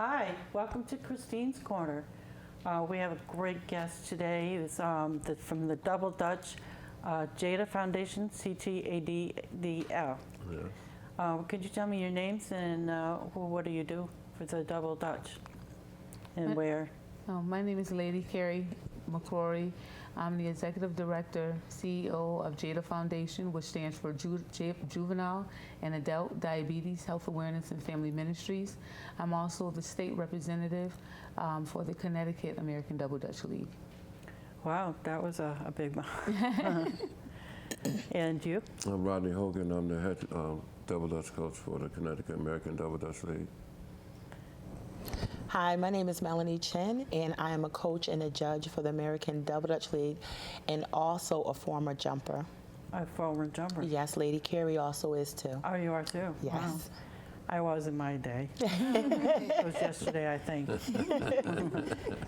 Hi, welcome to Christine's Corner. We have a great guest today. It's from the Double Dutch JADHA Foundation, CTADDL. Yeah. Could you tell me your names and what do you do for the Double Dutch and where? My name is Lady Carrie McCrory. I'm the Executive Director, CEO of JADHA Foundation, which stands for Juvenile and Adult Diabetes Health Awareness and Family Ministries. I'm also the State Representative for the Connecticut American Double Dutch League. Wow, that was a big one. And you? I'm Rodney Hogan. I'm the head Double Dutch coach for the Connecticut American Double Dutch League. Hi, my name is Melanie Chen, and I am a coach and a judge for the American Double Dutch League, and also a former jumper. A former jumper? Yes, Lady Carrie also is too. Oh, you are too? Yes. Wow. I was in my day. It was yesterday, I think.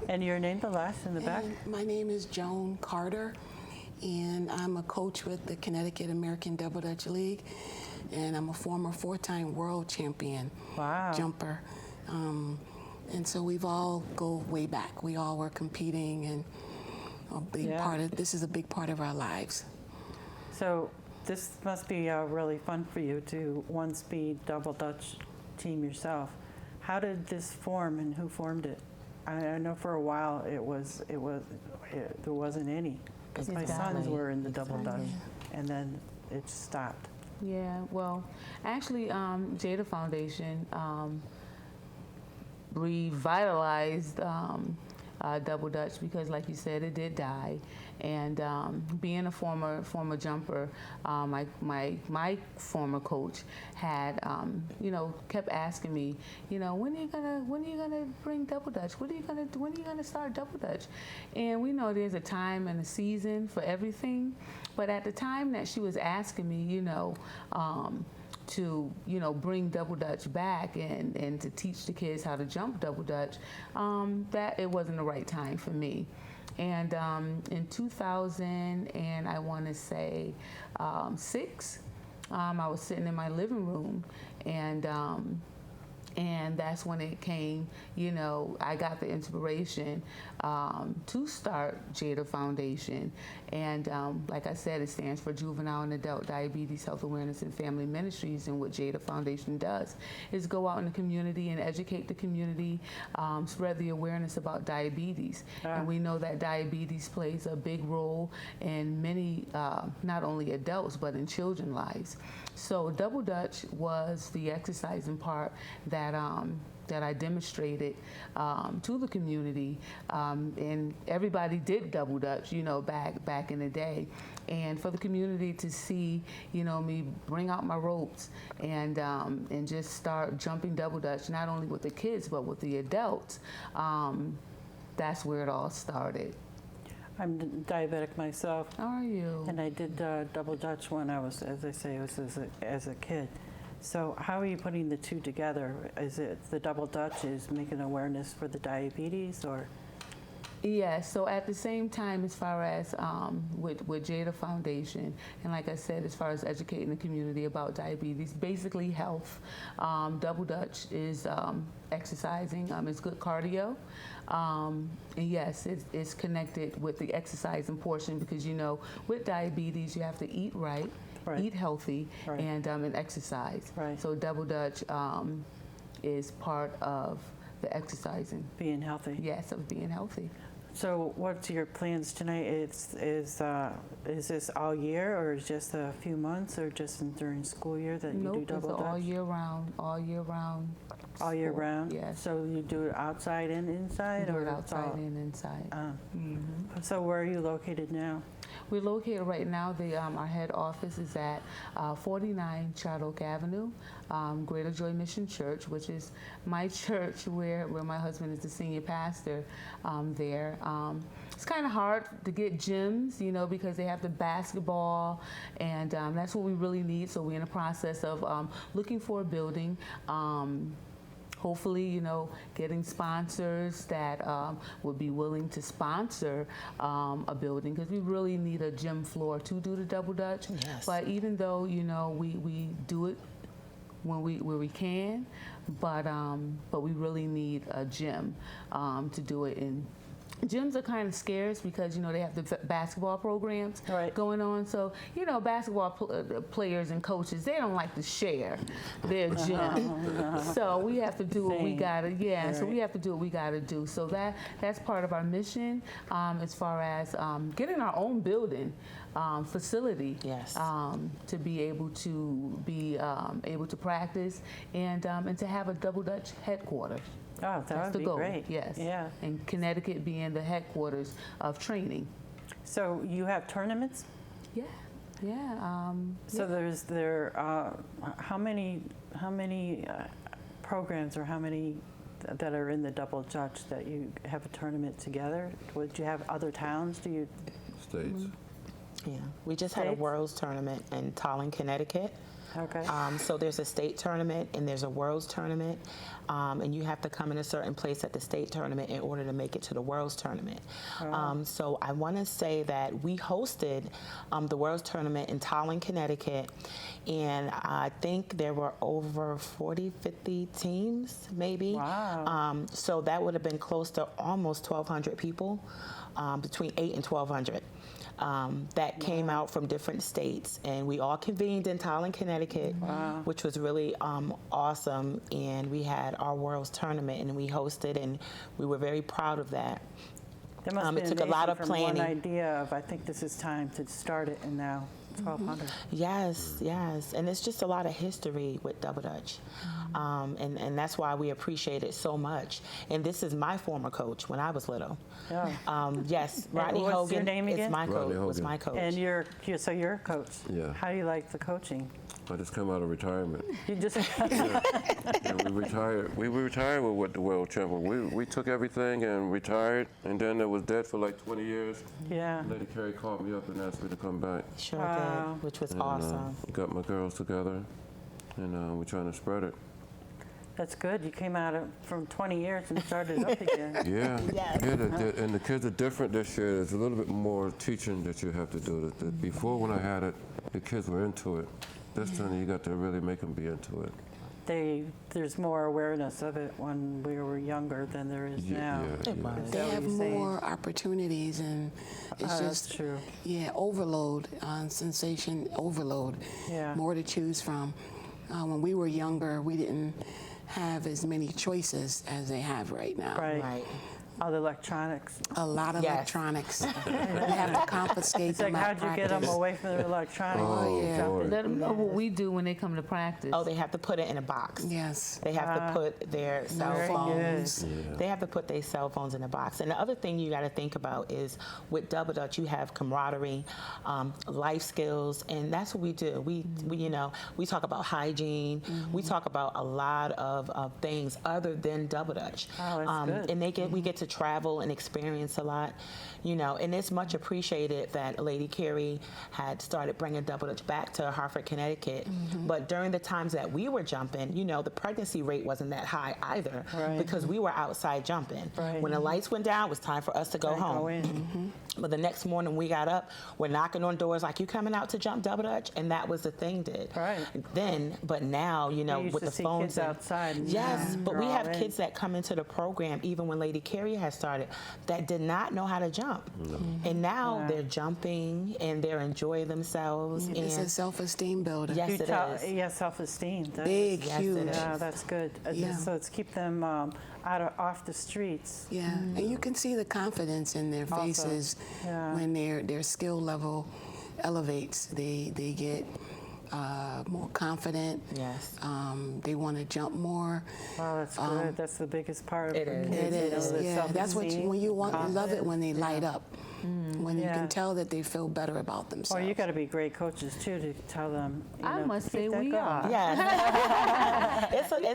And your name, the last in the back? My name is Joan Carter, and I'm a coach with the Connecticut American Double Dutch League, and I'm a former 4-time world champion jumper. And so we've all go way back. We all were competing, and this is a big part of our lives. So this must be really fun for you to once be Double Dutch team yourself. How did this form and who formed it? I know for a while there wasn't any because my sons were in the Double Dutch, and then it stopped. Yeah, well, actually, JADHA Foundation revitalized Double Dutch because, like you said, it did die. And being a former jumper, my former coach had kept asking me, when are you gonna bring Double Dutch? When are you gonna start Double Dutch? And we know there's a time and a season for everything, but at the time that she was asking me, to bring Double Dutch back and to teach the kids how to jump Double Dutch, that it wasn't the right time for me. And in 2000 and I want to say 6, I was sitting in my living room, and that's when it came, I got the inspiration to start JADHA Foundation. And like I said, it stands for Juvenile and Adult Diabetes Health Awareness and Family Ministries. And what JADHA Foundation does is go out in the community and educate the community, spread the awareness about diabetes. And we know that diabetes plays a big role in many, not only adults, but in children's lives. So Double Dutch was the exercising part that I demonstrated to the community, and everybody did Double Dutch, back in the day, and for the community to see, me bring out my ropes and just start jumping Double Dutch, not only with the kids but with the adults. That's where it all started. I'm diabetic myself. How are you? And I did Double Dutch when I was, as I say, as a kid. So how are you putting the two together? Is it the Double Dutch is making awareness for the diabetes, or? Yeah, so at the same time, as far as with JADHA Foundation, and like I said, as far as educating the community about diabetes, basically health, Double Dutch is exercising. It's good cardio. And yes, it's connected with the exercising portion because, with diabetes, you have to eat right. Eat healthy, and exercise. Right. So Double Dutch is part of the exercising. Being healthy. Yes, of being healthy. So what's your plans tonight? Is this all year, or is just a few months, or just during school year that you do Double Dutch? All year round. All year round. All year round? Yes. So you do it outside and inside? Do it outside and inside. So where are you located now? We're located right now, our head office is at 49 Charlotte Oak Avenue, Greater Joy Mission Church, which is my church where my husband is the senior pastor there. It's kind of hard to get gyms, because they have the basketball, and that's what we really need. So we're in the process of looking for a building. Hopefully, getting sponsors that would be willing to sponsor a building, because we really need a gym floor to do the Double Dutch. Yes. But even though, we do it when we can, but we really need a gym to do it in. Gyms are kind of scarce because, you know, they have the basketball programs going on. So, you know, basketball players and coaches, they don't like to share their gym. So we have to do what we gotta, so we have to do what we gotta do. So that's part of our mission as far as getting our own building facility to be able to practice and to have a Double Dutch headquarters. Oh, that would be great. Yes. Yeah. And Connecticut being the headquarters of training. So you have tournaments? Yeah. Yeah. So how many programs or how many that are in the Double Dutch that you have a tournament together? Would you have other towns? Do you? States. Yeah, we just had a World's tournament in Tallinn, Connecticut. Okay. So there's a state tournament and there's a World's tournament, and you have to come in a certain place at the state tournament in order to make it to the World's tournament. So I want to say that we hosted the World's tournament in Tallinn, Connecticut, and I think there were over 40, 50 teams, maybe. Wow. So that would have been close to almost 1,200 people, between 8 and 1,200. That came out from different states, and we all convened in Tallinn, Connecticut, which was really awesome. And we had our World's tournament, and we hosted, and we were very proud of that. There must have it took a lot of planning. One idea of I think this is time to start it, and now 1,200. Yes, yes, and it's just a lot of history with Double Dutch, and that's why we appreciate it so much. And this is my former coach when I was little. Yeah. Yes, Rodney what's Hogan. your name again? It's my coach. Rodney Was Hogan. my coach. And you're a coach. Yeah. How do you like the coaching? I just come out of retirement. You just Yeah, we retired. We retired with the world champion. We took everything and retired, and then it was dead for like 20 years. yeah. Lady Carey called me up and asked me to come back. Sure Wow. did, which was And, awesome. got my girls together, and we're trying to spread it. That's good. You came out from 20 years and started up again. Yeah. Yes. Yeah, and the kids are different this year. There's a little bit more teaching that you have to do. Before, when I had it, the kids were into it. This time, you got to really make them be into it. There's more awareness of it when we were younger than there is now. Yeah, It was. Is They that what have you're saying? more opportunities, and it's That's just true. overload, sensation overload. Yeah. More to choose from. When we were younger, we didn't have as many choices as they have right now. Right. Right. All the electronics. A lot of Yes. electronics. We have to confiscate It's like, them at how'd you get them practice. away from the electronics? Oh, yeah. Lord. Let them know what we do when they come to practice. Oh, they have to put it in a box. Yes. They have to put their cell Very phones. good. They have to put their cell phones in a box. And the other thing you got to think about is with Double Dutch, you have camaraderie, life skills, and that's what we do. We talk about hygiene. We talk about a lot of things other than Double Dutch. Oh, that's good. And we get to travel and experience a lot, and it's much appreciated that Lady Carey had started bringing Double Dutch back to Hartford, Connecticut. But during the times that we were jumping, the pregnancy rate wasn't that high either, Right. because we were outside jumping. Right. When the lights went down, it was time for us to go Time to home. go in. But the next morning we got up, we're knocking on doors like, you coming out to jump Double Dutch? And that was the thing did. Right. But now, You used with to the see phones. kids outside and Yes, now but we they're have all in. kids that come into the program, even when Lady Carey has started, that did not know how to jump. And now Yeah. they're jumping and they're enjoying themselves. It's a And self-esteem builder. yes, it is. Yeah, self-esteem. Big, Yes, it huge. is. Yeah, that's good. Yeah. So it's keep them off the streets. Yeah, and you can see the confidence in their Also, faces yeah. when their skill level elevates. They get more confident. Yes. They want to jump more. Wow, that's good. That's the biggest part of It the is. kids. It is. The Yeah, that's what self-esteem, when you love it confidence. when they light up. When you Yeah. can tell that they feel better about themselves. Well, you got to be great coaches too to tell them. I must keep say that we going. are. Yes.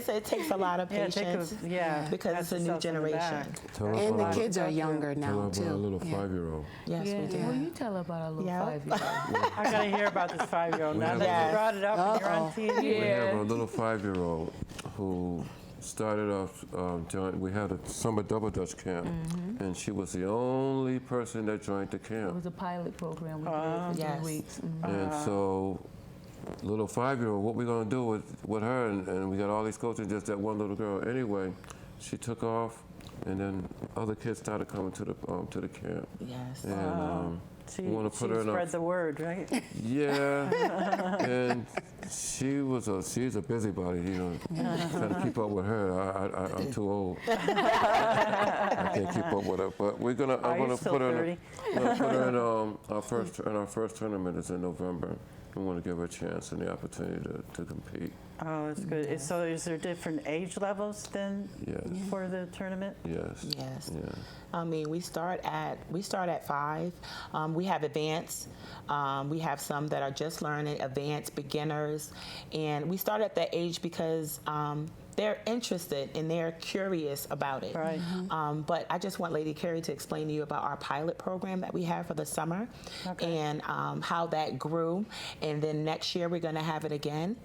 It takes a lot of Yeah, patience pat because it's a new yourself on the generation. back. Tell us And the about- kids are younger Tell now us too. about a little Yeah. 5-year-old. Yes, Yeah. we do. Well, you tell about our little Yeah. 5-year-old. I got to hear about this 5-year-old. Now that Yes. you brought it up and you're on Uh-oh. TV. We have Yeah. a little 5-year-old who started off, we had a summer Double Dutch camp, and she was the only person that joined the It camp. was a pilot program we did for Yes. 3 weeks. And so little 5-year-old, what we gonna do with her? And we got all these coaches, just that one little girl. Anyway, she took off, and then other kids started coming to the camp. Yes. And She want to put her in spread the word, right? Yeah, and she's a busybody, you know. Trying to keep up with her, I'm too old. I can't keep up with her. But I'm gonna put her in our first tournament is in November. We want to give her a chance and the opportunity to compete. Oh, that's good. So is there different age levels then Yes. for the tournament? Yes. Yes. Yeah. I mean, we start at 5. We have advanced. We have some that are just learning, advanced, beginners, and we start at that age because they're interested and they're curious about it. Right. But I just want Lady Carrie to explain to you about our pilot program that we have for the summer and how that grew. And then next year we're going to have it again,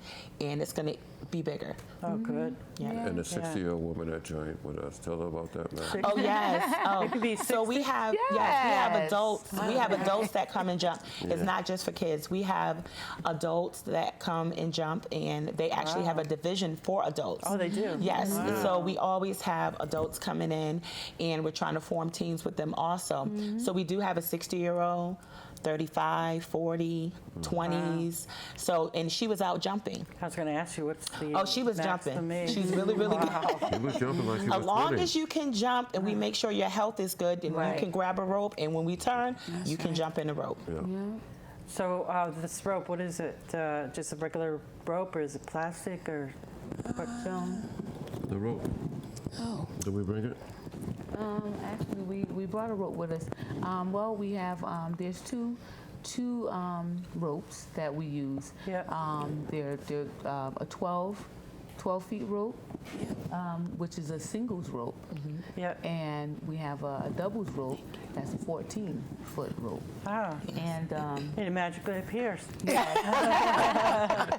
and it's going to be bigger. Oh, good. Yeah. And the 60-year-old woman that joined with us. Tell her about that, man. Oh yes. Oh, It could be so we have we have adults. We have adults that come and jump. It's not just for kids. We have adults that come and jump, and they actually have a division for adults. Oh, they do? Yes. Wow. So we always have adults coming in, and we're trying to form teams with them also. So we do have a 60-year-old. 35, 40, 20s. So, and she was out jumping. I was going to ask you, what's the Oh, she was jumping. maximum age? She's really, really good. She was jumping like she was As long 20. as you can jump and we make sure your health is good and Right. you can grab a rope, and when we turn, you can jump in the rope. Yeah. So this rope, what is it? Just a regular rope, or is it plastic, or what film? The rope. Oh. Did we bring it? Actually, we brought a rope with us. Well, we have there's two ropes that we use. Yeah. They're a 12 feet rope, which is a singles rope, Yeah. and we have a doubles rope that's a 14-foot rope. Ah, And it magically appears.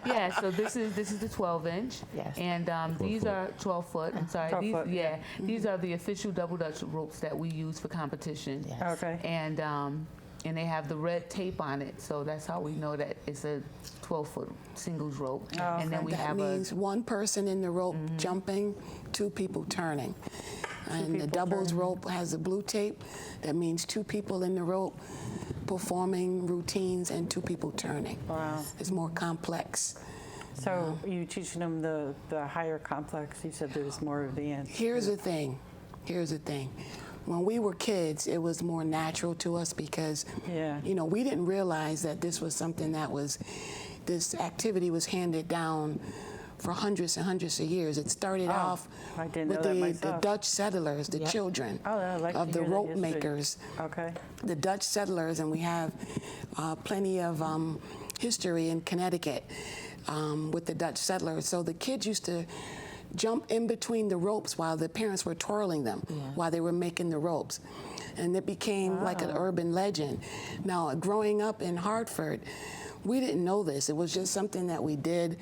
yeah, so this is the 12-inch, Yes. and these are 12-foot. I'm sorry, 12 these, foot, yeah, these are the official double Dutch ropes that we use for competition. Yes. Okay. And they have the red tape on it, so that's how we know that it's a 12-foot singles rope. Oh, And then we That have means one person in the rope jumping, 2 people turning. And the people doubles turning. rope has the blue tape. That means 2 people in the rope performing routines and 2 people turning. Wow. It's more complex. So you teaching them the higher complex? You said there was more advanced. Here's the thing. When we were kids, it was more natural to us because, Yeah. you know, we didn't realize that this was something this activity was handed down for hundreds and hundreds of years. It started off I didn't with know that the myself. Dutch settlers, the children Oh, I'd like to of the hear that rope history. makers. Okay. The Dutch settlers, and we have plenty of history in Connecticut with the Dutch settlers. So the kids used to jump in between the ropes while the parents were twirling them, while they were making the ropes. And it became like an urban legend. Now, growing up in Hartford, we didn't know this. It was just something that we did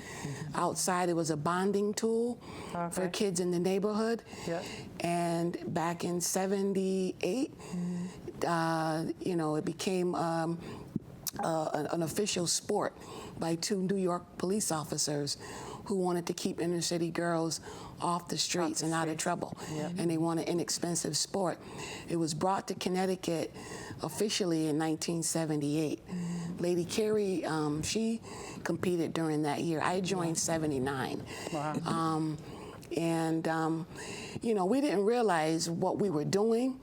outside. It was a bonding tool for kids in the neighborhood. Yeah. And back in '78, you know, it became an official sport by 2 New York police officers who wanted to keep inner city girls off the streets and out of trouble. And they wanted inexpensive sport. It was brought to Connecticut officially in 1978. Lady Carrie, she competed during that year. I joined '79. Wow. You know, we didn't realize what we were doing.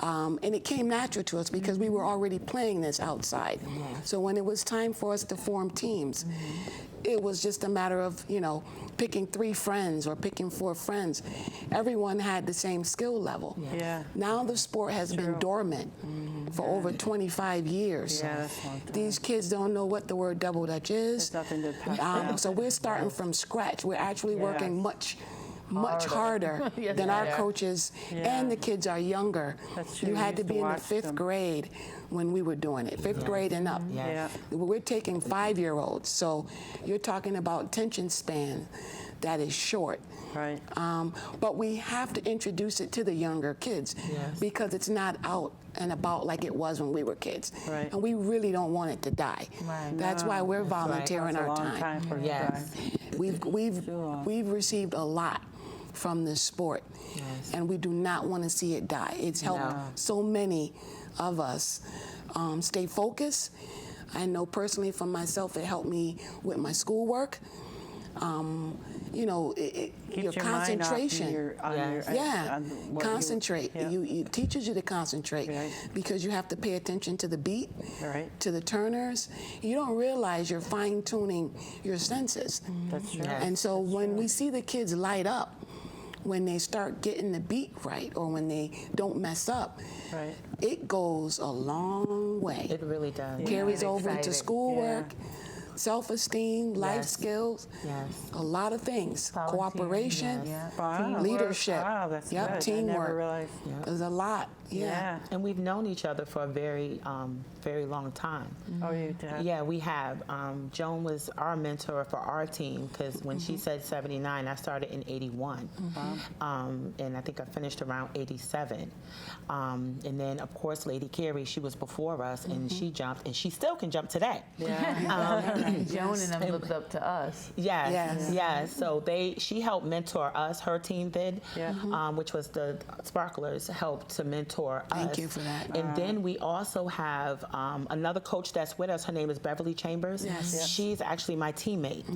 And it came natural to us because we were already playing this outside. So when it was time for us to form teams, it was just a matter of, you know, picking 3 friends or picking 4 friends. Everyone had the same skill level. Yeah. Now the sport has been dormant for over 25 years. Yeah, that's a long time. These kids don't know what the word double Dutch is. There's nothing to pass down. So we're starting from scratch. We're actually working much harder than our coaches, and the kids are younger. That's true. You We had to used to be in the watch 5th them. grade when we were doing it, 5th grade and up. Yeah. We're taking 5-year-olds, so you're talking about attention span. that is short. Right. But we have to introduce it to the younger kids because it's not out and about like it was when we were kids. Right. And we really don't want it to die. Right. That's why we're volunteering That's a our long time for it to Yes. die. We've received a lot from this sport, and we do not want to see it die. It's helped so many of us stay focused. I know personally for myself, it helped me with my schoolwork. You know, your Keeps your mind off concentration. on what Concentrate. It teaches you to concentrate because you have to pay attention to the beat, to the turners. You don't realize you're fine-tuning your senses. That's true. And so when we see the kids light up, when they start getting the beat right or when they don't mess up, it goes a long way. It really does. Carries over into schoolwork, self-esteem, life Yes. skills, a lot of things. Volunteering, Cooperation, Wow. leadership, Wow, that's good. I never teamwork. realized. There's a lot. Yeah. And we've known each other for a very, very long time. Oh, you did? Yeah, we have. Joan was our mentor for our team because when she said 79, I started in 81. And I think I finished around 87. And then, of course, Lady Carrie, she was before us and she jumped, and she still can jump today. Joan and them looked up to us. Yes. So she helped mentor us. Her team did, Yeah. which was the Sparklers, helped to mentor us. Thank you for that. And then we also have another coach that's with us. Her name is Beverly Chambers. She's actually my teammate.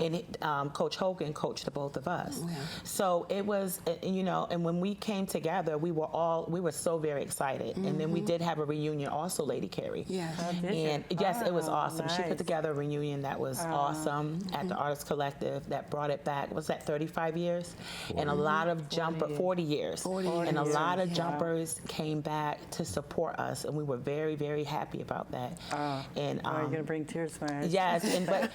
And Coach Hogan coached the both of us. So it was, you know, and when we came together, we were so very excited. And then we did have a reunion also, Lady Carrie. And yes, it was awesome. She put together a reunion that was awesome at the Artists Collective that brought it back. Was that 35 years? And a lot of 40 years. And a lot of jumpers came back to support us, and we were very, very happy about that. And You're gonna bring tears to my eyes. yes, and but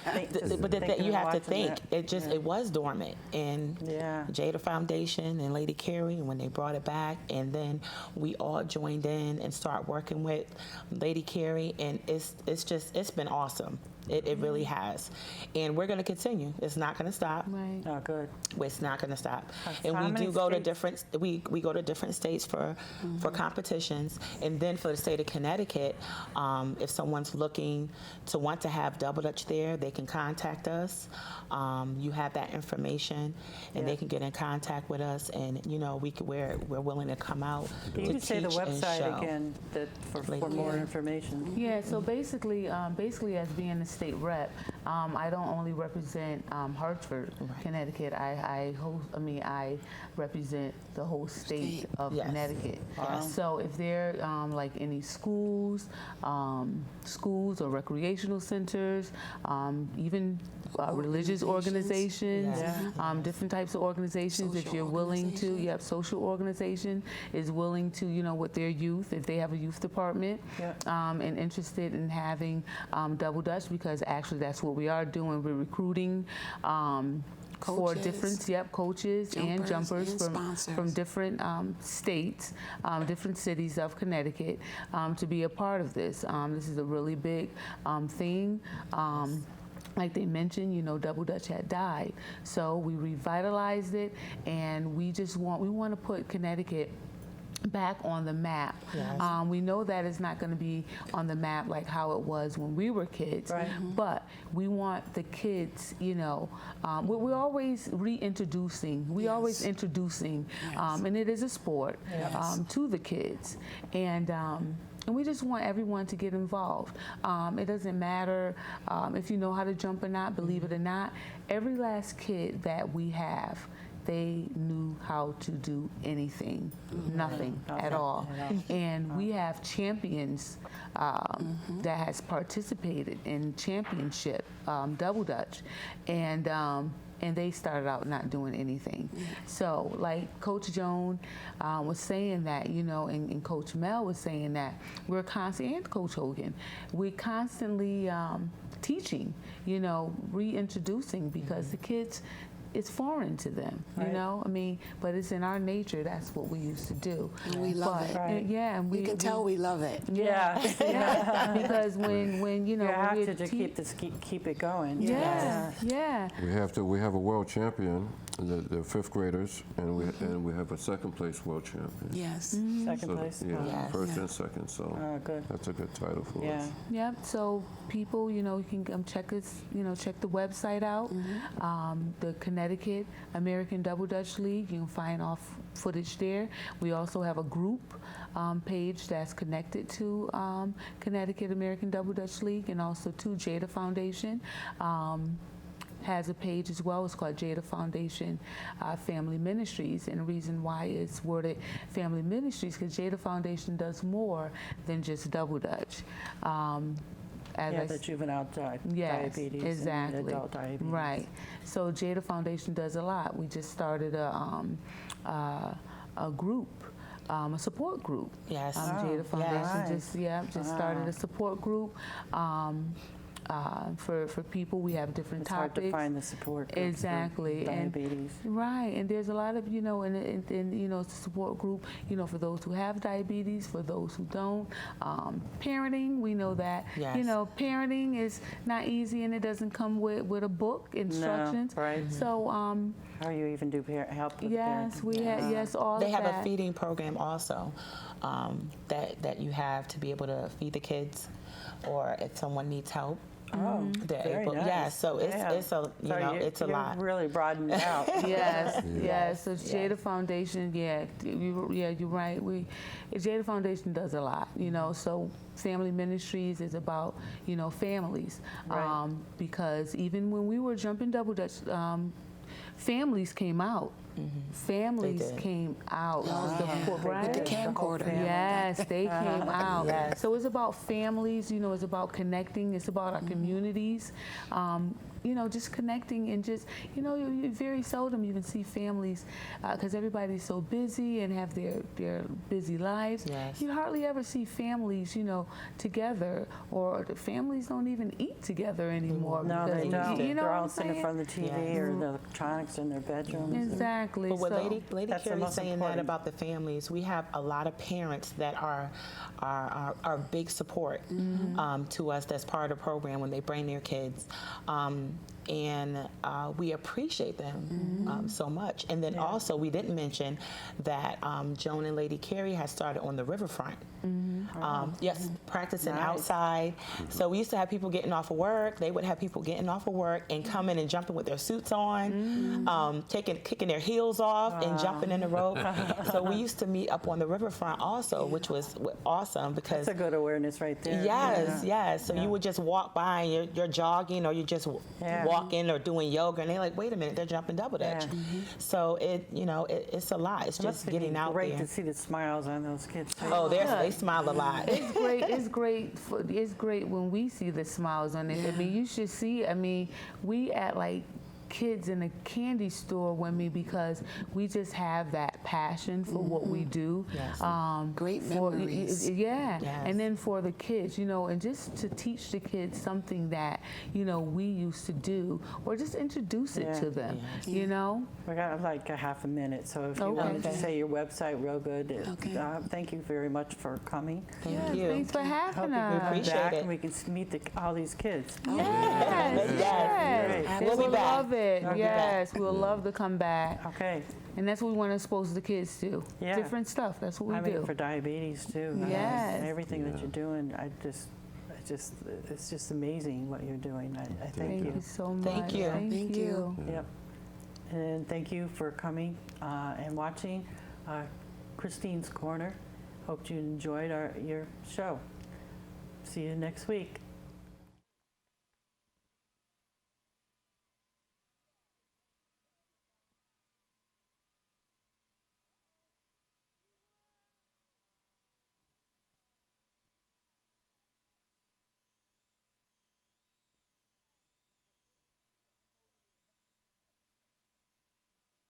you have to think that. it was dormant, and JADHA Foundation and Lady Carrie, and when they brought it back, and then we all joined in and started working with Lady Carrie, and it's been awesome. It really has, and we're going to continue. It's not going to stop. Right. Oh, good. It's not going to stop. How And we many do go to states? different. We go to different states for competitions, and then for the state of Connecticut, if someone's looking to want to have double dutch there, they can contact us. You have that information, and they can get in contact with us, and you know we're willing to come out. You to can say the teach and website show. again for more information. Yeah, so basically as being the state rep, I don't only represent Hartford, Connecticut. I represent the whole state of Connecticut. So if there like any schools or recreational centers, even religious organizations, different types of organizations. If you're willing to, social organization is willing to, with their youth, if they have a youth department, and interested in having double dutch, because actually that's what we are doing. We're recruiting for different coaches and jumpers from different states, different cities of Connecticut to be a part of this. This is a really big thing. Like they mentioned, double dutch had died, so we revitalized it, and we want to put Connecticut back on the map. We know that it's not going to be on the map like how it was when we were kids, but we want the kids, we're always reintroducing, always introducing, and it is a sport to the kids. And we just want everyone to get involved. It doesn't matter if you know how to jump or not, believe it or not. Every last kid that we have, they knew how to do anything, nothing at all. And we have champions that has participated in championship double dutch, and they started out not doing anything. So like Coach Joan was saying that, and Coach Mel was saying that, we're constantly, and Coach Hogan, we're constantly teaching, reintroducing, because the kids, it's foreign to them, you Right. know. I mean, but it's in our nature. That's what we used to do. And we love But, it. Right. Yeah, and You can tell we love it. Yeah. yeah, because when you know You have when to keep it going. yeah. We have a world champion, the fifth graders, and we have a second place world champion. Yes. Second place. Yeah, Yes. first Yeah. and second. So Oh, good. that's a good title for Yeah. us. Yep. So people, you know, you can come check us, you know, check the website out. The Connecticut American Double Dutch League. You can find off footage there. We also have a group page that's connected to Connecticut American Double Dutch League, and also to JADHA Foundation. Has a page as well. It's called JADHA Foundation Family Ministries, and the reason why it's worded Family Ministries because JADHA Foundation does more than just double Dutch. The juvenile Yes, diabetes exactly. and adult diabetes. Right. So JADHA Foundation does a lot. We just started a group, a support group. Yes. JADHA Foundation Nice. just started a support group. For people, we have different It's hard topics. to find the support groups Exactly. for diabetes. Right, and there's a lot of, you know, and you know, it's a support group, you know, for those who have diabetes, for those who don't. Parenting, we know that, Yes. you know, parenting is not easy and it doesn't come with a book, instructions. right. So, How you even do help with yes, parenting? we have, yes, all They of have that. a feeding program also that you have to be able to feed the kids, or if someone needs help. Oh, They're very able, nice. yeah. So it's a you So know you- it's a you're lot. really broadened it out. Yes, Yeah. yes. So JADHA Foundation, you're right. JADHA Foundation does a lot, you know. So Family Ministries is about, you know, families, Right. because even when we were jumping double dutch, families came out. Families did. came out. Oh, The yeah. full- With the right? camcorder. Yes, they came out. Yes. So it's about families, you know, it's about connecting, it's about our communities, you know, just connecting and just, you know, you very seldom even see families because everybody's so busy and have their busy lives. Yes. You hardly ever see families, you know, together, or the families don't even eat together anymore. No, because, they don't. You know They're what all I'm sitting in saying? front of the TV or the electronics in their bedrooms. Exactly. But what so, Lady That's the Carey's most saying important. that about the families, we have a lot of parents that are big support to us. That's part of the program when they bring their kids. And we appreciate them so much. And then also, we didn't mention that Joan and Lady Carey has started on the riverfront. Yes, practicing Nice. outside. So we used to have people getting off of work. They would have people getting off of work and coming and jumping with their suits on, kicking their heels off and jumping in the rope. So we used to meet up on the riverfront also, which was awesome because That's a good awareness right there. yes, Yeah. yes. So you would just walk by and you're jogging or you're just walking or doing yoga, and they're like, wait a minute, they're jumping double dutch. Yeah. So it's a lot. It's It must just be getting out great there. to see the smiles on those kids too. Oh, they smile a lot. It's great. It's great. It's great when we see the smiles on it. I mean, you should see. I mean, we act like kids in a candy store with me because we just have that passion for what we do. Yes. Great for- memories. Yeah. Yes. And then for the kids, you know, and just to teach the kids something that, you know, we used to do, or just introduce it Yeah. to them, Yes. you know? We got like a half a minute, so if you Okay. wanted to say your website real good. Okay. Thank you very much for coming. Thank you. Thanks for Hope having you us. can come appreciate back it. and we can meet all these kids. Yes, Yes. yes. We'll be We'll back. love it. We'll be Yes, we'll love to come back. Okay. And that's what we want to expose the kids to. Yeah. Different stuff. That's what we I mean, do. for diabetes too. Yes. Everything that you're doing, it's just amazing what you're doing. I thank you. so much. Thank you. Thank you. Yep. And thank you for coming and watching Christine's Corner. Hope you enjoyed your show. See you next week.